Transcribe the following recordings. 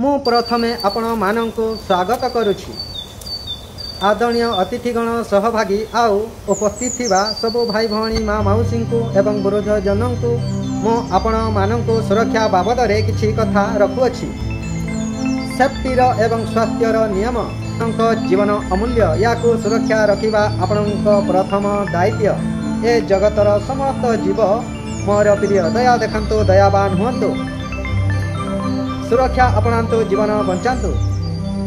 मु प्रथमे आपण मानंकु स्वागत करुछि। आदरणीय अतिथिगण सहभागी आउ उपस्थित थिबा सबु भाई भौणी माँ मौसी को एवं गुरुजन को मु आपण मानंकु सुरक्षा बाबद रे किछि कथा रखुअछि। सेफ्टीर एवं स्वास्थ्यर नियम जीवन अमूल्य याकू सुरक्षा रखिबा आपणक प्रथम दायित्व। ए जगतर समस्त जीव मोर प्रिय दया देखंतु दयावान हुंतु। सुरक्षा अपनांतु जीवन बंचातु।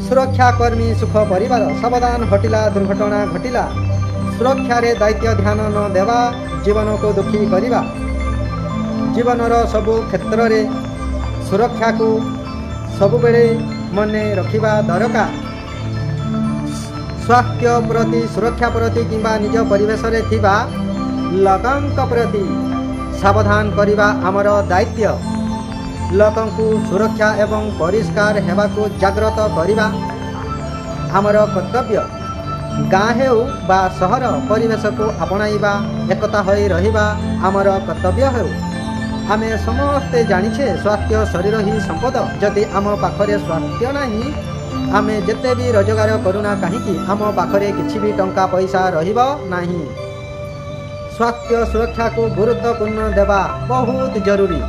सुरक्षा कर्मी सुख परिवार सावधान हटिला दुर्घटना घटिला। सुरक्षा रे दायित्व ध्यान न देवा जीवन को दुखी करिबा। जीवनर सबु क्षेत्र रे सुरक्षा को सबु बेले मने रखिबा दरकार। स्वास्थ्य प्रति सुरक्षा प्रति किंबा निज परिवेश रे थिबा लोकंक प्रति सावधान करिबा आमर दायित्व। लोकंकु सुरक्षा एवं परिष्कार हेबाकु जागृत करिबा आमर कर्तव्य। गाँ हेउ बा सहर परिवेश को अपनाइबा एकता होई रहिबा आमर कर्तव्य हेउ। आमे समस्ते जानिछे स्वास्थ्य शरीर ही संपद। जदि आम पाखरे स्वास्थ्य नाही आमे जेते भी रोजगार करूना काहीकि आम पाखरे किछि भी टंका पैसा रहिबो नाही। स्वास्थ्य सुरक्षा को गुरुत्वपूर्ण देवा बहुत जरूरी।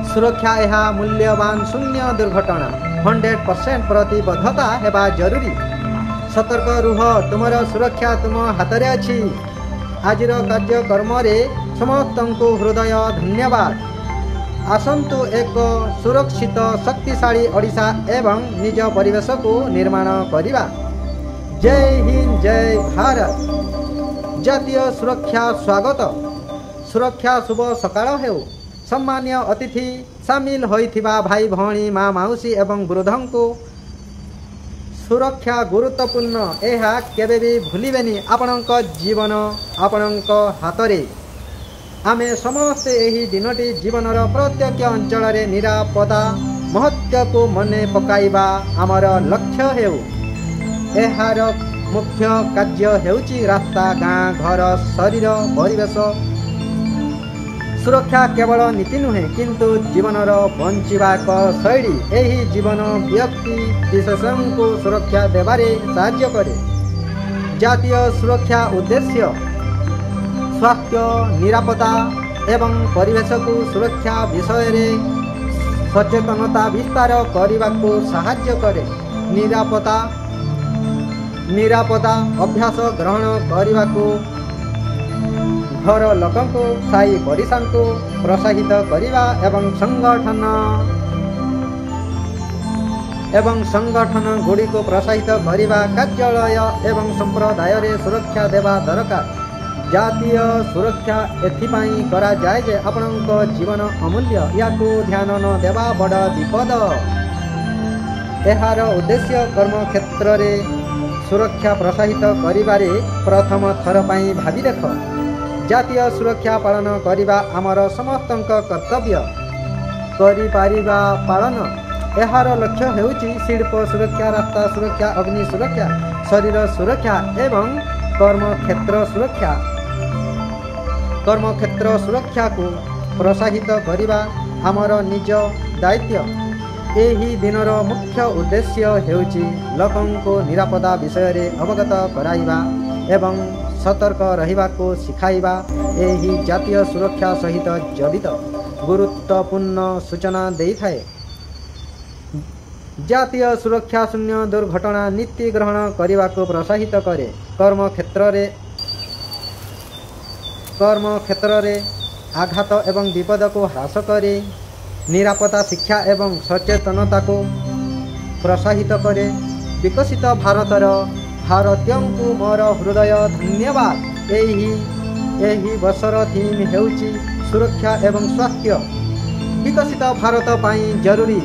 सुरक्षा यह मूल्यवान शून्य दुर्घटना 100% प्रतिबद्धता हेबा जरूरी। सतर्क रुह तुमर सुरक्षा तुम हाथ रे अछि। आजिर कार्यक्रम रे समस्तंकु हृदय धन्यवाद। आसंतु एक सुरक्षित शक्तिशाली ओडिशा एवं निज परिवेश को निर्माण करिबा। जय हिंद जय भारत। जातीय सुरक्षा स्वागत। सुरक्षा शुभ सकाळ हेउ। सम्मान्य अतिथि सामिल होइथिबा भाई भौणी माँ मौसी एवं वृद्धों को सुरक्षा गुरुत्वपूर्ण एहा केबे भी भूलिबेनी। आपणक जीवन आपणक हातरे। आमे समस्ते एही दिनटी जीवनर प्रत्येक अंचल रे निरापदा महत्व को मने पकाइबा आमर लक्ष्य हेउ। एहार मुख्य कार्य हेउची रास्ता गाँ घर शरीर परिवेश। सुरक्षा केवल नीति नुहे किंतु जीवनर बंचिबाक शैली। एही जीवन व्यक्ति विशेषण को सुरक्षा देबारे साहाय्य करे। जातीय सुरक्षा उद्देश्य स्वास्थ्य निरापत्ता एवं परिवेश को सुरक्षा विषय रे सचेतनता विस्तार करने साहाय्य करे। निरापत्ता अभ्यास ग्रहण करने को घर लोकों को साई पड़ोसा को प्रोत्साहित करिबा एवं संगठन गुड़ी को प्रोत्साहित करिबा कार्यालय एवं संप्रदाय रे सुरक्षा देवा दरकार। जातीय सुरक्षा एथिपाई करा जाय जे आपणक जीवन अमूल्य याकू ध्यान न देवा बड़ विपद। एहार उद्देश्य कर्म क्षेत्र रे सुरक्षा प्रोत्साहित करिबारे प्रथम थर पाई भाबी देख। जातीय सुरक्षा पालन करिबा आमर समस्तंक कर्तव्य। करिपारिबा पालन एहार लक्ष्य हेउची शिल्प सुरक्षा रास्ता सुरक्षा अग्नि सुरक्षा शरीर सुरक्षा एवं कर्मक्षेत्र सुरक्षा। कर्मक्षेत्र सुरक्षा को प्रोत्साहित करिबा आमर निज दायित्व। एही दिनर मुख्य उद्देश्य हेउची लोकों को निरापदा विषय रे अवगत कराइबा एवं सतर्क रहिबा को सिखाइबा। एही जातीय सुरक्षा सहित जड़ित गुरुत्वपूर्ण सूचना देई थाए। जातीय सुरक्षा शून्य दुर्घटना नीति ग्रहण करने को प्रोत्साहित करे। कर्म क्षेत्र रे आघात एवं विपद को ह्रास करे। निरापत्ता शिक्षा एवं सचेतनता को प्रोत्साहित करे। विकसित भारतर भारतीयों को मोर हृदय धन्यवाद। एही वर्षर थीम हेउची सुरक्षा एवं स्वास्थ्य। विकसित भारत पाई जरूरी।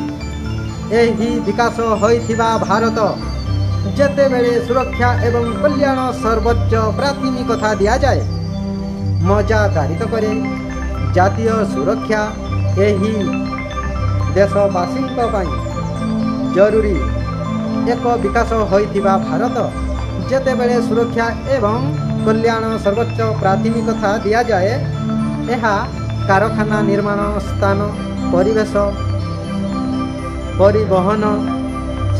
एही विकास होइथिबा भारत जेते बेले सुरक्षा एवं कल्याण सर्वोच्च प्राथमिकता दिया जाए मजा दारित करे। जातीय सुरक्षा एही देशवासी जरूरी। एक विकास होइथिबा भारत जेते बेले सुरक्षा एवं कल्याण सर्वोच्च प्राथमिकता दिया जाए। यह कारखाना निर्माण स्थान परिवेश परिवहन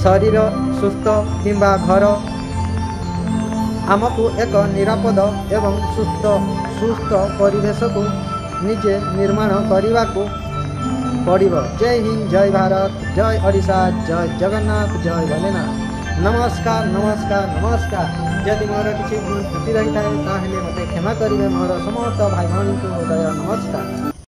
शरीर सुस्थ किंबा घर आमको एक निरापद एवं सुस्थ परिवेश को निजे निर्माण करने को पड़िबो। जय हिंद, जय भारत, जय ओडिशा, जय जगन्नाथ, जय भोलेनाथ। नमस्कार नमस्कार नमस्कार। जदि मोर किसी भूल त्रुटि रही है ताहले मते क्षमा करिवे। मोर समस्त भाई भौणी को हृदय नमस्कार।